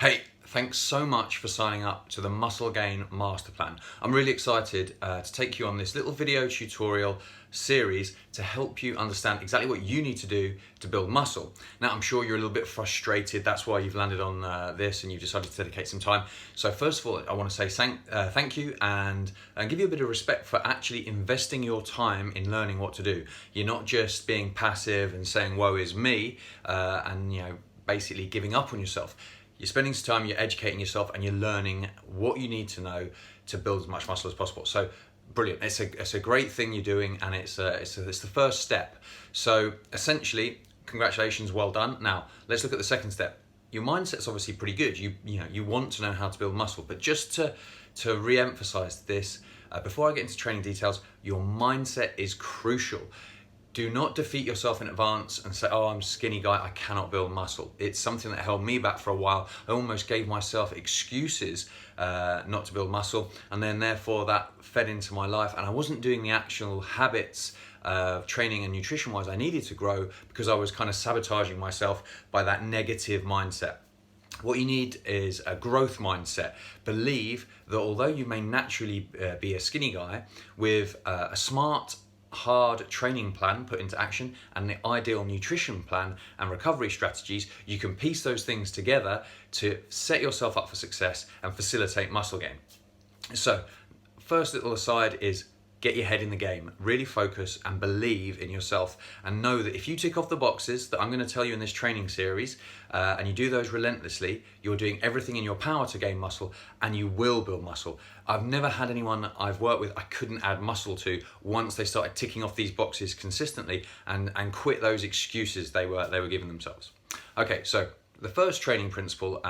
Hey, thanks so much for signing up to the Muscle Gain Master Plan. I'm really excited to take you on this little video tutorial series to help you understand exactly what you need to do to build muscle. Now, I'm sure you're a little bit frustrated. That's why you've landed on this and you've decided to dedicate some time. So first of all, I want to say thank you and give you a bit of respect for actually investing your time in learning what to do. You're not just being passive and saying, woe is me, and basically giving up on yourself. You're spending some time, you're educating yourself, and you're learning what you need to know to build as much muscle as possible. So brilliant. It's a great thing you're doing, and it's the first step. So essentially, congratulations, well done. Now let's look at the second step. Your mindset's obviously pretty good. You want to know how to build muscle, but just to re-emphasize this, before I get into training details, your mindset is crucial. Do not defeat yourself in advance and say, oh, I'm a skinny guy, I cannot build muscle. It's something that held me back for a while. I almost gave myself excuses not to build muscle, and then therefore that fed into my life, and I wasn't doing the actual habits training and nutrition wise I needed to grow because I was kind of sabotaging myself by that negative mindset. What you need is a growth mindset. Believe that although you may naturally be a skinny guy, with a smart, hard training plan put into action and the ideal nutrition plan and recovery strategies, you can piece those things together to set yourself up for success and facilitate muscle gain. So first little aside is get your head in the game, really focus and believe in yourself, and know that if you tick off the boxes that I'm going to tell you in this training series, and you do those relentlessly, you're doing everything in your power to gain muscle, and you will build muscle. I've never had anyone I've worked with I couldn't add muscle to once they started ticking off these boxes consistently and quit those excuses they were giving themselves. Okay, so the first training principle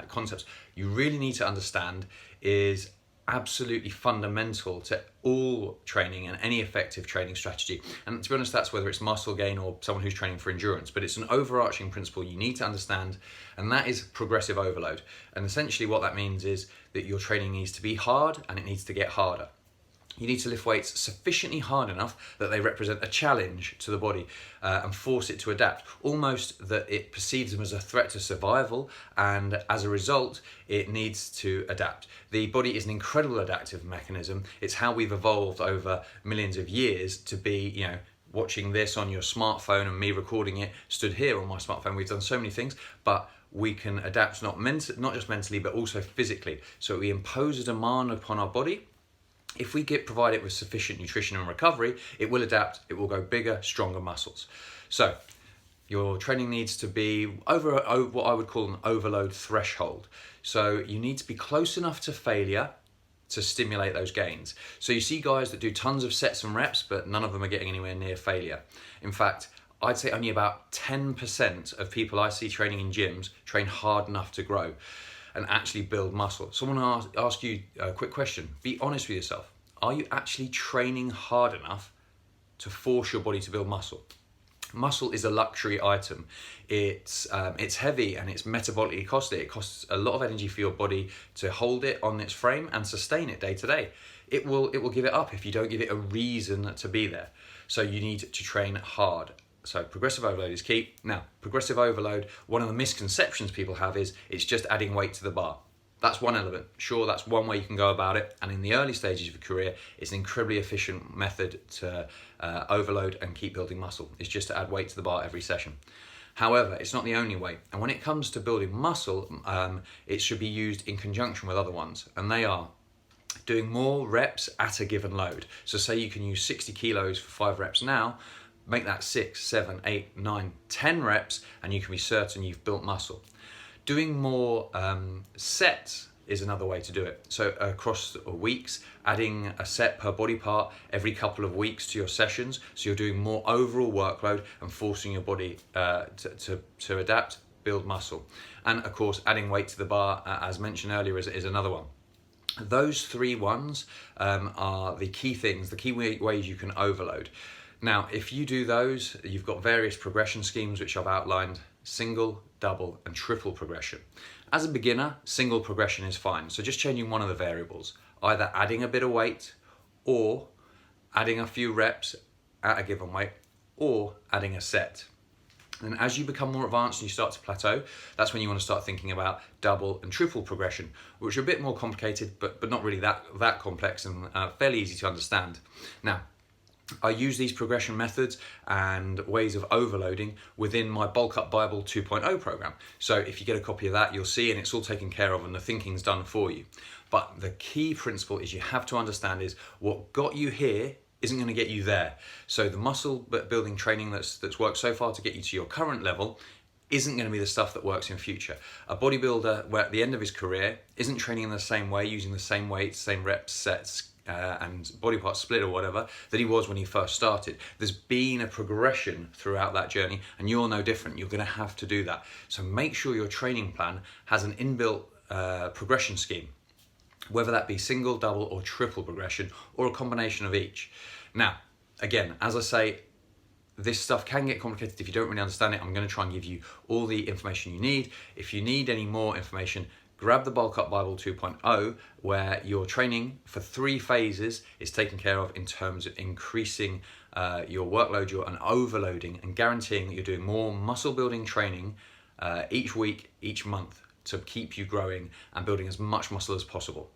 concepts you really need to understand is absolutely fundamental to all training and any effective training strategy. And to be honest, that's whether it's muscle gain or someone who's training for endurance, but it's an overarching principle you need to understand, and that is progressive overload. And essentially what that means is that your training needs to be hard and it needs to get harder. You need to lift weights sufficiently hard enough that they represent a challenge to the body and force it to adapt, almost that it perceives them as a threat to survival, and as a result, it needs to adapt. The body is an incredible adaptive mechanism. It's how we've evolved over millions of years to be, watching this on your smartphone and me recording it stood here on my smartphone. We've done so many things, but we can adapt not just mentally, but also physically. So we impose a demand upon our body. If we provide it with sufficient nutrition and recovery, it will adapt, it will go bigger, stronger muscles. So your training needs to be over what I would call an overload threshold. So you need to be close enough to failure to stimulate those gains. So you see guys that do tons of sets and reps, but none of them are getting anywhere near failure. In fact, I'd say only about 10% of people I see training in gyms train hard enough to grow and actually build muscle. So I want to ask you a quick question. Be honest with yourself. Are you actually training hard enough to force your body to build muscle? Muscle is a luxury item. It's heavy and it's metabolically costly. It costs a lot of energy for your body to hold it on its frame and sustain it day to day. It will give it up if you don't give it a reason to be there. So you need to train hard. So progressive overload is key. Now, progressive overload, one of the misconceptions people have is it's just adding weight to the bar. That's one element. Sure, that's one way you can go about it. And in the early stages of your career, it's an incredibly efficient method to overload and keep building muscle. It's just to add weight to the bar every session. However, it's not the only way. And when it comes to building muscle, it should be used in conjunction with other ones. And they are doing more reps at a given load. So say you can use 60 kilos for 5 reps now, make that 6, 7, 8, 9, 10 reps, and you can be certain you've built muscle. Doing more sets is another way to do it. So across weeks, adding a set per body part every couple of weeks to your sessions. So you're doing more overall workload and forcing your body to adapt, build muscle. And of course, adding weight to the bar, as mentioned earlier, is another one. Those 3 ones are the key things, the key ways you can overload. Now, if you do those, you've got various progression schemes which I've outlined: single, double, and triple progression. As a beginner, single progression is fine. So just changing one of the variables, either adding a bit of weight or adding a few reps at a given weight or adding a set. And as you become more advanced and you start to plateau, that's when you want to start thinking about double and triple progression, which are a bit more complicated, but not really that complex, and fairly easy to understand. Now, I use these progression methods and ways of overloading within my Bulk Up Bible 2.0 program. So if you get a copy of that, you'll see, and it's all taken care of and the thinking's done for you. But the key principle is you have to understand is what got you here isn't going to get you there. So the muscle building training that's worked so far to get you to your current level isn't going to be the stuff that works in future. A bodybuilder, where at the end of his career, isn't training in the same way, using the same weights, same reps, sets, and body part split or whatever that he was when he first started. There's been a progression throughout that journey, and you're no different. You're going to have to do that. So make sure your training plan has an inbuilt progression scheme, whether that be single, double, or triple progression, or a combination of each. Now, again, as I say, this stuff can get complicated if you don't really understand it. I'm going to try and give you all the information you need. If you need any more information, grab the Bulk Up Bible 2.0, where your training for 3 phases is taken care of in terms of increasing your workload, and overloading, and guaranteeing that you're doing more muscle building training each week, each month, to keep you growing and building as much muscle as possible.